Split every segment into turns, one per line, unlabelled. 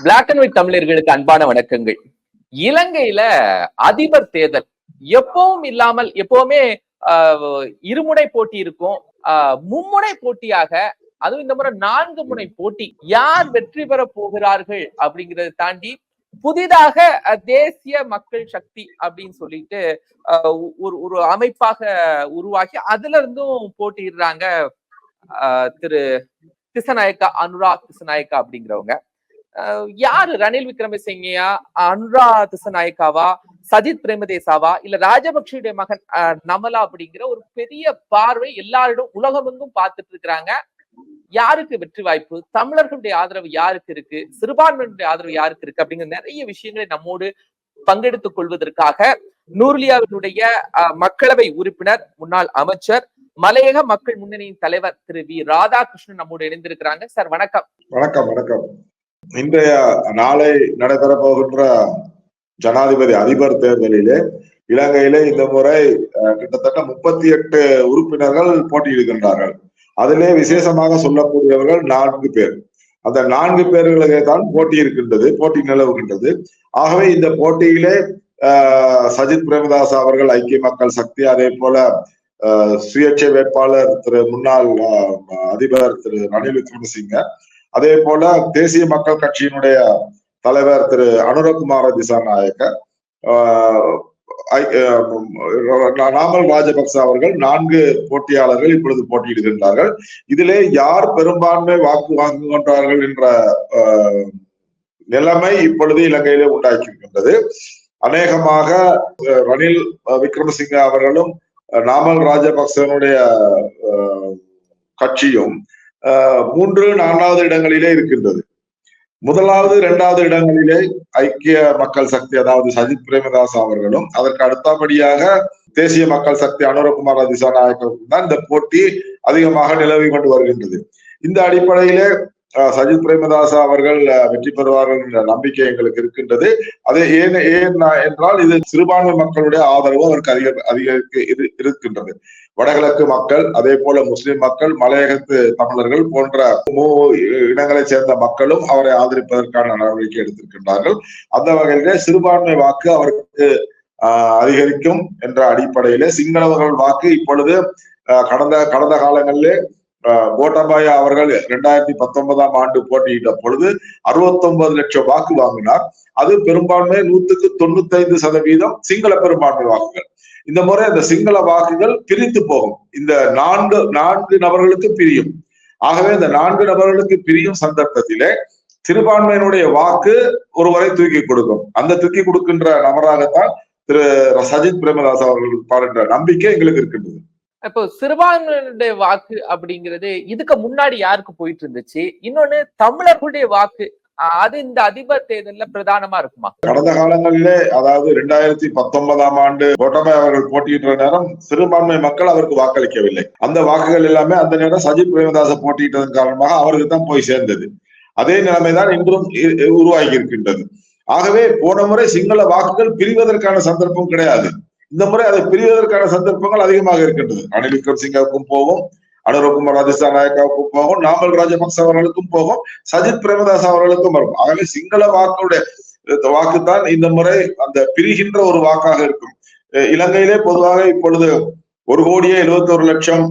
Black and white தமிழர்களுக்கு அன்பான வணக்கங்கள். இலங்கையில அதிபர் தேர்தல் எப்பவும் இல்லாமல் எப்பவுமே இருமுனை போட்டி இருக்கும். மும்முனை போட்டியாக, அதுவும் இந்த முறை 4 முனை போட்டி. யார் வெற்றி பெற போகிறார்கள் அப்படிங்கறதை தாண்டி புதிதாக தேசிய மக்கள் சக்தி அப்படின்னு சொல்லிட்டு ஒரு அமைப்பாக உருவாக்கி அதுல இருந்தும் போட்டியிடுறாங்க திரு திசநாயக்கா, அனுரா திசநாயக்கா அப்படிங்கிறவங்க. யாரு ரணில் விக்ரமசிங்கயா, அனுரா திசநாயக்காவா, சஜித் பிரேமதாசவா, இல்ல ராஜபக்சேயுடைய மகன் நமலா அப்படிங்கிற ஒரு பெரிய பார்வை எல்லாரிடம் உலகமெங்கும் பார்த்துட்டு இருக்கிறாங்க. யாருக்கு வெற்றி வாய்ப்பு, தமிழர்களுடைய ஆதரவு யாருக்கு இருக்கு, சிறுபான்மையினுடைய ஆதரவு யாருக்கு இருக்கு அப்படிங்கிற நிறைய விஷயங்களை நம்மோடு பங்கெடுத்துக் கொள்வதற்காக நூர்லியாவினுடைய மக்களவை உறுப்பினர், முன்னாள் அமைச்சர், மலையக மக்கள் முன்னணியின் தலைவர் திரு வி ராதாகிருஷ்ணன் நம்மோடு இணைந்திருக்கிறாங்க. சார் வணக்கம்.
வணக்கம். வணக்கம். இன்றைய நாளை நடைபெற போகின்ற ஜனாதிபதி அதிபர் தேர்தலிலே இலங்கையிலே இந்த முறை கிட்டத்தட்ட 38 உறுப்பினர்கள் போட்டியிடுகின்றார்கள். அதிலே விசேஷமாக சொல்லக்கூடியவர்கள் 4 பேர். அந்த 4 பேர்களுக்கு தான் போட்டி நிலவுகின்றது. ஆகவே இந்த போட்டியிலே சஜித் பிரேமதாச அவர்கள் ஐக்கிய மக்கள் சக்தி, அதே போல சுயேட்சை வேட்பாளர் திரு முன்னாள் அதிபர் திரு ரணில் விக்ரமசிங்க, அதே போல தேசிய மக்கள் கட்சியினுடைய தலைவர் திரு அனுரகுமார திசாநாயக்க, நாமல் ராஜபக்ச அவர்கள் 4 போட்டியாளர்கள் இப்பொழுது போட்டியிடுகின்றார்கள். இதிலே யார் பெரும்பான்மை வாக்கு வாங்குகின்றார்கள் என்ற நிலைமை இப்பொழுது இலங்கையிலே உண்டாக்கியிருக்கின்றது. அநேகமாக ரணில் விக்ரமசிங்க அவர்களும் நாமல் ராஜபக்சனுடைய கட்சியும் 3, 4வது இடங்களிலே இருக்கின்றது. 1வது, 2வது இடங்களிலே ஐக்கிய மக்கள் சக்தி, அதாவது சஜித் பிரேமதாச அவர்களும், அதற்கு அடுத்தபடியாக தேசிய மக்கள் சக்தி அனுரகுமார திசாநாயக்கவுக்கும் தான் இந்த போட்டி அதிகமாக நிலவி கொண்டு வருகின்றது. இந்த அடிப்படையிலே சஜித் பிரேமதாச அவர்கள் வெற்றி பெறுவார்கள் என்ற நம்பிக்கை எங்களுக்கு இருக்கின்றது. அது ஏன் என்றால் இது சிறுபான்மை மக்களுடைய ஆதரவு அவருக்கு அதிகரிக்க இருக்கின்றது. வடகிழக்கு மக்கள், அதே போல முஸ்லிம் மக்கள், மலையகத்து தமிழர்கள் போன்ற இனங்களை சேர்ந்த மக்களும் அவரை ஆதரிப்பதற்கான நடவடிக்கை எடுத்திருக்கின்றார்கள். அந்த வகையிலே சிறுபான்மை வாக்கு அவருக்கு அதிகரிக்கும் என்ற அடிப்படையிலே சிங்களவர்கள் வாக்கு இப்பொழுது கடந்த காலங்களிலே கோட்டாபாய அவர்கள் 2019ஆம் ஆண்டு போட்டியிட்ட பொழுது 69 லட்சம் வாக்கு வாங்கினார். அது பெரும்பான்மை 195% சிங்கள பெரும்பான்மை வாக்குகள். இந்த முறை அந்த சிங்கள வாக்குகள் பிரித்து போகும். இந்த 4 நபர்களுக்கு பிரியும். ஆகவே இந்த 4 நபர்களுக்கு பிரியும் சந்தர்ப்பத்திலே சிறுபான்மையினுடைய வாக்கு ஒருவரை தூக்கி கொடுக்கும். அந்த தூக்கி கொடுக்கின்ற நபராகத்தான் திரு சஜித் பிரேமதாஸ் அவர்கள் பாருன்ற நம்பிக்கை எங்களுக்கு இருக்கின்றது.
இப்போ சிறுபான்மையினுடைய வாக்கு அப்படிங்கிறது இதுக்கு முன்னாடி யாருக்கு போயிட்டு இருந்துச்சு? இன்னொன்னு தமிழர்களுடைய வாக்கு அது இந்த அதிபர் தேர்தல்ல பிரதானமா இருக்குமா?
கடந்த காலங்களிலே, அதாவது 2019ஆம் ஆண்டு கோட்டாபாய அவர்கள் போட்டியிட்ட நேரம் சிறுபான்மை மக்கள் அவருக்கு வாக்களிக்கவில்லை. அந்த வாக்குகள் எல்லாமே அந்த நேரம் சஜித் பிரேமதாச போட்டியிட்டதன் காரணமாக அவருக்கு தான் போய் சேர்ந்தது. அதே நிலைமைதான் இன்றும் உருவாகி இருக்கின்றது. ஆகவே போன முறை சிங்கள வாக்குகள் பிரிவதற்கான சந்தர்ப்பம் கிடையாது. இந்த முறை அதை பிரிவதற்கான சந்தர்ப்பங்கள் அதிகமாக இருக்கின்றது. ரணில் விக்ரமசிங்கவுக்கும் போகும், அனுரகுமார திசாநாயக்காவுக்கும் போகும், நாமல் ராஜபக்ச அவர்களுக்கும் போகும், சஜித் பிரேமதாஸ் அவர்களுக்கும் வரும். ஆகவே சிங்கள வாக்குடைய வாக்குத்தான் இந்த முறை அந்த பிரிகின்ற ஒரு வாக்காக இருக்கும். இலங்கையிலே பொதுவாக இப்பொழுது 1,71,00,000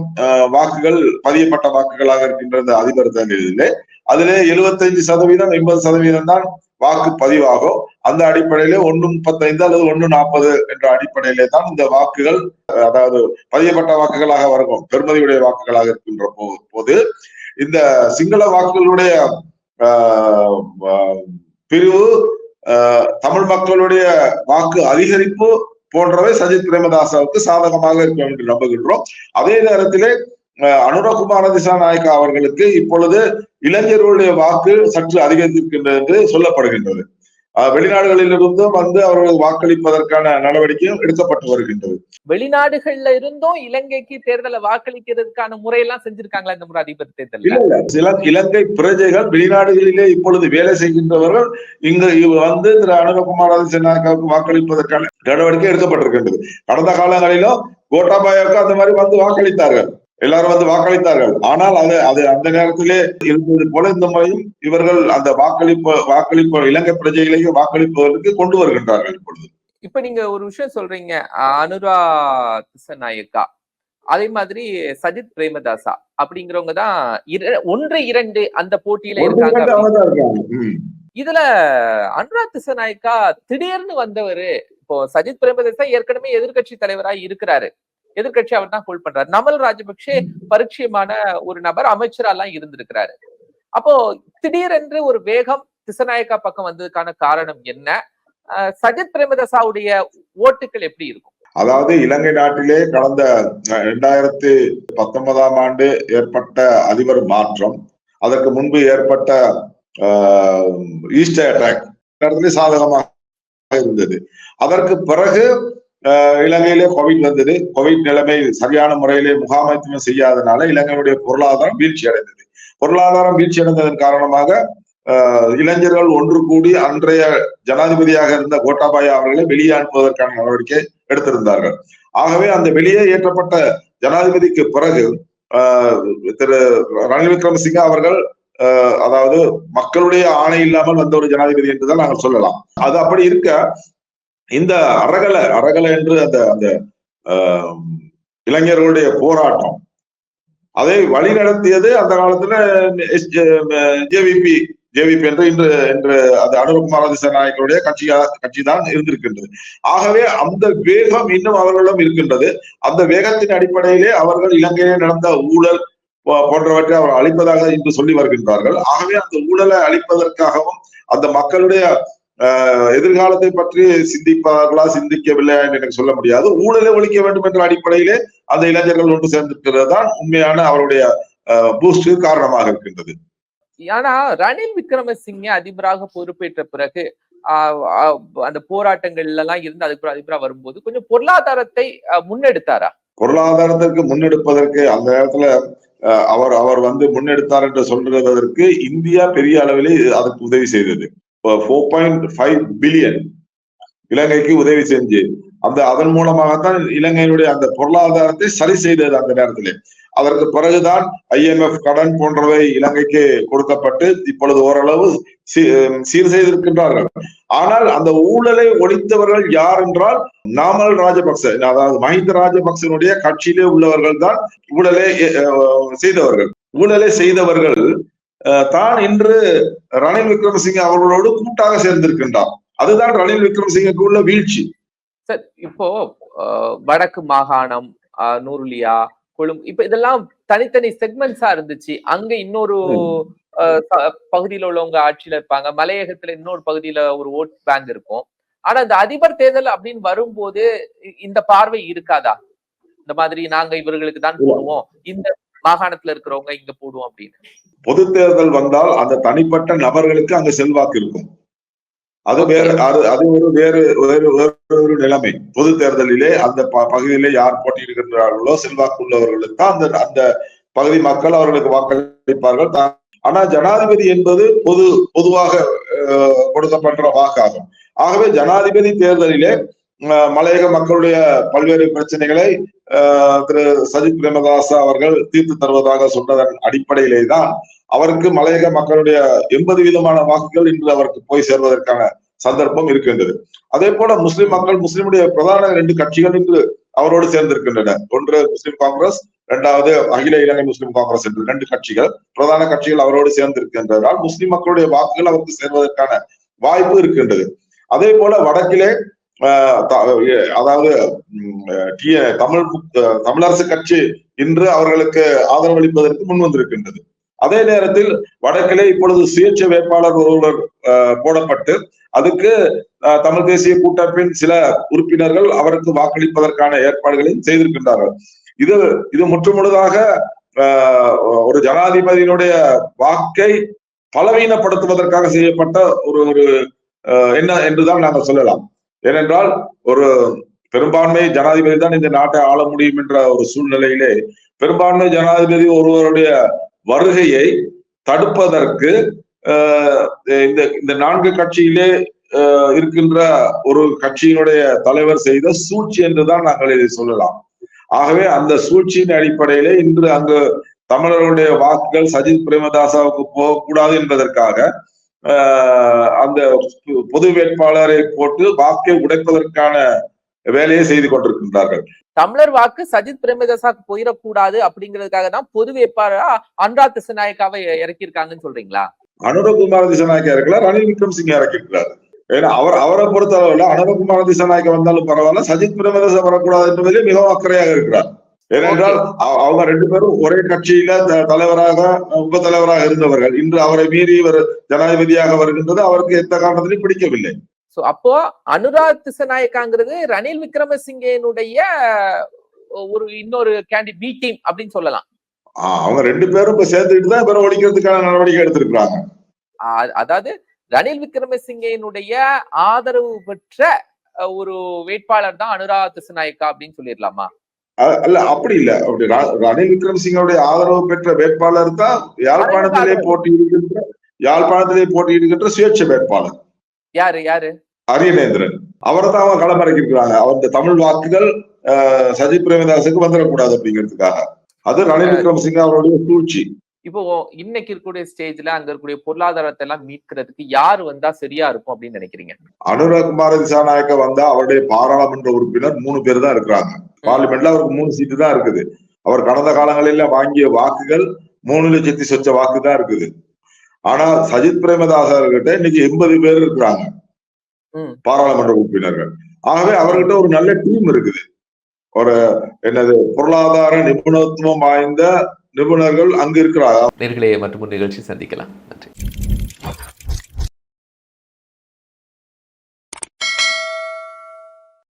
வாக்குகள் பதியப்பட்ட வாக்குகளாக இருக்கின்ற இந்த அதிபர் தேர்தலிலே அதிலே 75% 80% தான் வாக்கு பதிவாகும். அந்த அடிப்படையிலே 1.35 அல்லது 1.40 என்ற அடிப்படையிலே தான் இந்த வாக்குகள், அதாவது பதியப்பட்ட வாக்குகளாக வரும், பெருமதியுடைய வாக்குகளாக இருக்கின்ற போது இந்த சிங்கள வாக்குகளுடைய பிரிவு, தமிழ் மக்களுடைய வாக்கு அதிகரிப்பு போன்றவை சஜித் பிரேமதாசாவுக்கு சாதகமாக இருக்கும் என்று நம்புகின்றோம். அதே நேரத்திலே அனுரகுமார திசாநாயக்கா அவர்களுக்கு இப்பொழுது இளைஞர்களுடைய வாக்கு சற்று அதிகரித்திருக்கின்றது என்று சொல்லப்படுகின்றது. வெளிநாடுகளிலிருந்தும் வந்து அவர்கள் வாக்களிப்பதற்கான நடவடிக்கையும் எடுக்கப்பட்டு வருகின்றது.
வெளிநாடுகள்ல இருந்தும் இலங்கைக்கு தேர்தலை வாக்களிக்கிறதுக்கான முறையெல்லாம் செஞ்சிருக்காங்களா இந்த முறை அதிபர் தேர்தல்?
சில இலங்கை பிரஜைகள் வெளிநாடுகளிலே இப்பொழுது வேலை செய்கின்றவர்கள் இங்கு வந்து திரு அனுரகுமார திசாநாயக்காவுக்கு வாக்களிப்பதற்கான நடவடிக்கை எடுக்கப்பட்டிருக்கின்றது. கடந்த காலங்களிலும் கோட்டாபாயாவுக்கு அந்த மாதிரி வந்து வாக்களித்தார்கள். எல்லாரும் வந்து வாக்களித்தார்கள். ஆனால் அது அந்த நேரத்திலே இருந்தது போல இந்த முறையும் இவர்கள் அந்த வாக்களிப்பு இலங்கை பிரஜைகளையும் வாக்களிப்பதற்கு கொண்டு வருகின்றார்கள் இப்பொழுது.
இப்ப நீங்க ஒரு விஷயம் சொல்றீங்க, அனுரா திசநாயக்கா, அதே மாதிரி சஜித் பிரேமதாசா அப்படிங்கிறவங்க தான் 1, 2 அந்த போட்டியில இருக்காங்க. இதுல அனுரா திசநாயக்கா திடீர்னு வந்தவரு. இப்போ சஜித் பிரேமதாசா ஏற்கனவே எதிர்கட்சி தலைவரா இருக்கிறாரு. எதிர்கட்சி அவர் தான் ஹோல்ட் பண்றாரு. நமல் ராஜபக்சே பரிச்சயமான ஒரு நபர், அமைச்சரா எல்லாம் இருந்திருக்கிறாரு. அப்போ திடீரென்று ஒரு வேகம் திசநாயக்கா பக்கம் வந்ததுக்கான காரணம் என்ன? சஜித் பிரேமதாசாவுடைய ஓட்டுகள் எப்படி இருக்கும்?
அதாவது இலங்கை நாட்டிலே கடந்த 2019 ஆண்டு ஏற்பட்ட அதிபர் மாற்றம், அதற்கு முன்பு ஏற்பட்ட ஈஸ்டர் அட்டாக் சாதகமாக இருந்தது. அதற்கு பிறகு இலங்கையிலே கோவிட் வந்தது. கோவிட் நிலைமை சரியான முறையிலே முகாமைத்துவம் செய்யாதனால இலங்கையுடைய பொருளாதாரம் வீழ்ச்சி அடைந்தது. பொருளாதாரம் வீழ்ச்சி அடைந்ததன் காரணமாக இளைஞர்கள் ஒன்று கூடி அன்றைய ஜனாதிபதியாக இருந்த கோட்டாபாயா அவர்களை வெளியே அனுப்புவதற்கான நடவடிக்கை எடுத்திருந்தார்கள். ஆகவே அந்த வெளியே ஏற்றப்பட்ட ஜனாதிபதிக்கு பிறகு திரு ரணில் விக்ரமசிங்க அவர்கள் அதாவது மக்களுடைய ஆணை இல்லாமல் வந்த ஒரு ஜனாதிபதி என்றுதான் நாங்கள் சொல்லலாம். அது அப்படி இருக்க இந்த அரகல என்று அந்த இளைஞர்களுடைய போராட்டம் அதை வழி நடத்தியது அந்த காலத்துல ஜேவிபி என்று இன்று அது அனுரகுமார திசாநாயக்கருடைய கட்சி தான் இருந்திருக்கின்றது. ஆகவே அந்த வேகம் இன்னும் அவர்களிடம் இருக்கின்றது. அந்த வேகத்தின் அடிப்படையிலே அவர்கள் இலங்கையிலே நடந்த ஊழல் போன்றவற்றை அவர் அழிப்பதாக இன்று சொல்லி வருகின்றார்கள். ஆகவே அந்த ஊழலை அழிப்பதற்காகவும் அந்த மக்களுடைய எதிர்காலத்தை பற்றி சிந்திப்பார்களா சிந்திக்கவில்லை என்று எனக்கு சொல்ல முடியாது. ஊழலை ஒழிக்க வேண்டும் என்ற அடிப்படையிலே அந்த இளைஞர்கள் ஒன்று சேர்ந்திருக்கிறது தான் உண்மையான அவருடைய பூஸ்ட் காரணமாக இருக்கின்றது.
ஆனா ரணில் விக்ரமசிங்கே அதிபராக பொறுப்பேற்ற பிறகு அந்த போராட்டங்கள்ல எல்லாம் இருந்து அதுக்கு அதிபரா வரும்போது கொஞ்சம் பொருளாதாரத்தை முன்னெடுத்தாரா?
பொருளாதாரத்திற்கு முன்னெடுப்பதற்கு அந்த நேரத்துல அவர் வந்து முன்னெடுத்தார் என்று சொல்றதற்கு இந்தியா பெரிய அளவிலே அதற்கு உதவி செய்தது. 4.5 பில்லியன் இலங்கைக்கு உதவி செஞ்சு அதன் மூலமாகத்தான் இலங்கையினுடைய அந்த பொருளாதாரத்தை சரி செய்தது அந்த நேரத்திலே. அதற்கு பிறகுதான் IMF கடன் போன்றவை இலங்கைக்கு கொடுக்கப்பட்டு இப்பொழுது ஓரளவு சீர் செய்திருக்கின்றார்கள். ஆனால் அந்த ஊழலை ஒழித்தவர்கள் யார் என்றால் நாமல் ராஜபக்ச, அதாவது மஹிந்த ராஜபக்சனுடைய கட்சியிலே உள்ளவர்கள் தான் ஊழலை செய்தவர்கள். ஊழலை செய்தவர்கள் தான் இன்று ரணில் விக்ரமசிங்கே அவர்களோடு கூட்டாக சேர்ந்திருக்கின்றார். அதுதான் ரணில் விக்ரமசிங்கக்கு உள்ள வீழ்ச்சி.
சார், இப்போ வடக்கு மாகாணம், நூருலியா, கொழும்பு, இப்ப இதெல்லாம் தனித்தனி செக்மெண்ட்ஸா இருந்துச்சு. அங்க இன்னொரு பகுதியில உள்ளவங்க ஆட்சியில இருப்பாங்க, மலையகத்துல இன்னொரு பகுதியில ஒரு ஓட் பேங்க் இருக்கும். ஆனா இந்த அதிபர் தேர்தல் அப்படின்னு வரும்போது இந்த பார்வை இருக்காதா? இந்த மாதிரி நாங்க இவர்களுக்கு தான் போடுவோம், இந்த மாகாணத்துல இருக்கிறவங்க இங்க போடுவோம் அப்படின்னு.
பொது தேர்தல் வந்தால் அந்த தனிப்பட்ட நபர்களுக்கு அங்க செல்வாக்கு இருக்கும். அது வேறு நிலைமை. பொது தேர்தலிலே அந்த பகுதியிலே யார் போட்டியிடுகின்றார்களோ செல்வாக்கு உள்ளவர்களுக்கு தான் அந்த பகுதி மக்கள் அவர்களுக்கு வாக்களிப்பார்கள். ஆனா ஜனாதிபதி என்பது பொதுவாக கொடுக்கப்படுற வாக்காகும். ஆகவே ஜனாதிபதி தேர்தலிலே மலையக மக்களுடைய பல்வேறு பிரச்சனைகளை திரு சஜித் பிரேமதாசா அவர்கள் தீர்த்து தருவதாக சொன்னதன் அடிப்படையிலே தான் அவருக்கு மலையக மக்களுடைய 80% வாக்குகள் இன்று அவருக்கு போய் சேர்வதற்கான சந்தர்ப்பம் இருக்கின்றது. அதே போல முஸ்லிம் மக்கள், முஸ்லிமுடைய பிரதான 2 கட்சிகள் இன்று அவரோடு சேர்ந்திருக்கின்றன. ஒன்று முஸ்லிம் காங்கிரஸ், 2வது அகில இலங்கை முஸ்லிம் காங்கிரஸ் என்று 2 கட்சிகள், பிரதான கட்சிகள் அவரோடு சேர்ந்திருக்கின்றதால் முஸ்லிம் மக்களுடைய வாக்குகள் அவருக்கு சேர்வதற்கான வாய்ப்பு இருக்கின்றது. அதே போல வடக்கிலே அதாவது தமிழரசு கட்சி இன்று அவர்களுக்கு ஆதரவளிப்பதற்கு முன் வந்திருக்கின்றது. அதே நேரத்தில் வடக்கிலே இப்பொழுது சுயேட்சை வேட்பாளர் ஒருவர் போடப்பட்டு அதுக்கு தமிழ் தேசிய கூட்டமைப்பின் சில உறுப்பினர்கள் அவருக்கு வாக்களிப்பதற்கான ஏற்பாடுகளையும் செய்திருக்கின்றார்கள். இது முற்றுமுழுதாக ஒரு ஜனாதிபதியினுடைய வாக்கை பலவீனப்படுத்துவதற்காக செய்யப்பட்ட ஒரு என்ன என்றுதான் நாங்கள் சொல்லலாம். ஏனென்றால் ஒரு பெரும்பான்மை ஜனாதிபதி தான் இந்த நாட்டை ஆள முடியும் என்ற ஒரு சூழ்நிலையிலே பெரும்பான்மை ஜனாதிபதி ஒருவருடைய வருகையை தடுப்பதற்கு இந்த 4 கட்சியிலே இருக்கின்ற ஒரு கட்சியினுடைய தலைவர் செய்த சூழ்ச்சி என்றுதான் நாங்கள் இதை சொல்லலாம். ஆகவே அந்த சூழ்ச்சியின் அடிப்படையிலே இன்று அங்கு தமிழர்களுடைய வாக்குகள் சஜித் பிரேமதாசாவுக்கு போகக்கூடாது என்பதற்காக அந்த பொது வேட்பாளரை போட்டு வாக்கை உடைப்பதற்கான வேலையை செய்து கொண்டிருக்கின்றார்கள்.
தமிழர் வாக்கு சஜித் பிரேமதாசாக்கு போயிடக்கூடாது அப்படிங்கிறதுக்காக தான் பொது வேட்பாளரா அனுராக் திசாநாயக்காவை இறக்கியிருக்காங்கன்னு சொல்றீங்களா?
அனுரகுமார திசாநாயக்கா இருக்கலாம், ரணில் விக்ரமசிங்கே இறக்கியிருக்கிறார். ஏன்னா அவரை பொறுத்த அளவுல அனுரகுமார திசாநாயக்கா வந்தாலும் பரவாயில்ல, சஜித் பிரேமதாசா வரக்கூடாது என்பதிலே மிகவும் அக்கறையாக இருக்கிறார். ஏனென்றால் அவங்க ரெண்டு பேரும் ஒரே கட்சியில தலைவராக உப தலைவராக இருந்தவர்கள். இன்று அவரை மீறி இவர் ஜனாதிபதியாக வருகின்றது அவருக்கு எந்த காரணத்திலையும் பிடிக்கவில்லை.
அப்போ அனுராக் திசாநாயக்காங்கிறது ரணில் விக்ரமசிங்கேனுடைய ஒரு இன்னொரு கேண்டிடேட் பி டீம் அப்படின்னு சொல்லலாம்.
அவங்க ரெண்டு பேரும் இப்ப சேர்த்துக்கிட்டு தான் இவரை ஒழிக்கிறதுக்கான நடவடிக்கை எடுத்திருக்கிறாங்க.
அதாவது ரணில் விக்ரமசிங்கேனுடைய ஆதரவு பெற்ற ஒரு வேட்பாளர் தான் அனுராக் திசாநாயக்கா அப்படின்னு சொல்லிடலாமா?
அல்ல, அப்படி இல்ல. அப்படி ரணில் விக்ரமசிங்கோடைய ஆதரவு பெற்ற வேட்பாளர் தான் யாழ்ப்பாணத்திலே போட்டியிடுகின்ற சுயேட்சை வேட்பாளர்.
யாரு?
அரியநேந்திரன். அவரை தான் அவங்க களமிறக்கிருக்கிறாங்க. அவர் தமிழ் வாக்குகள் சஜித் பிரேமதாசுக்கு வந்துடக்கூடாது அப்படிங்கிறதுக்காக. அது ரணில் விக்ரமசிங்க அவருடைய சூழ்ச்சி.
இப்போ இன்னைக்கு இருக்கக்கூடிய ஸ்டேஜ்ல அங்க இருக்கக்கூடிய பொருளாதாரத்தை எல்லாம் மீட்கிறதுக்கு யாரு வந்தா சரியா இருக்கும் அப்படின்னு நினைக்கிறீங்க?
அனுரகுமார திசாநாயக்க வந்தா அவருடைய பாராளுமன்ற உறுப்பினர் 3 பேர் தான் இருக்கிறாங்க. பார்லிமெண்ட்ல அவருக்கு 3 சீட்டு தான் இருக்குது. அவர் கடந்த காலங்களில வாங்கிய வாக்குகள் 3 லட்சத்தி சொச்ச வாக்கு தான் இருக்குது. ஆனா சஜித் பிரேமதாசர்கிட்ட இன்னைக்கு 80 பேர் இருக்கிறாங்க பாராளுமன்ற உறுப்பினர்கள். ஆகவே அவர்கிட்ட ஒரு நல்ல டீம் இருக்குது. ஒரு பொருளாதார நிபுணத்துவம் வாய்ந்த நிபுணர்கள் அங்கு இருக்கிறார்கள்.
நேர்களே மற்றும் நிகழ்ச்சி சந்திக்கலாம். நன்றி.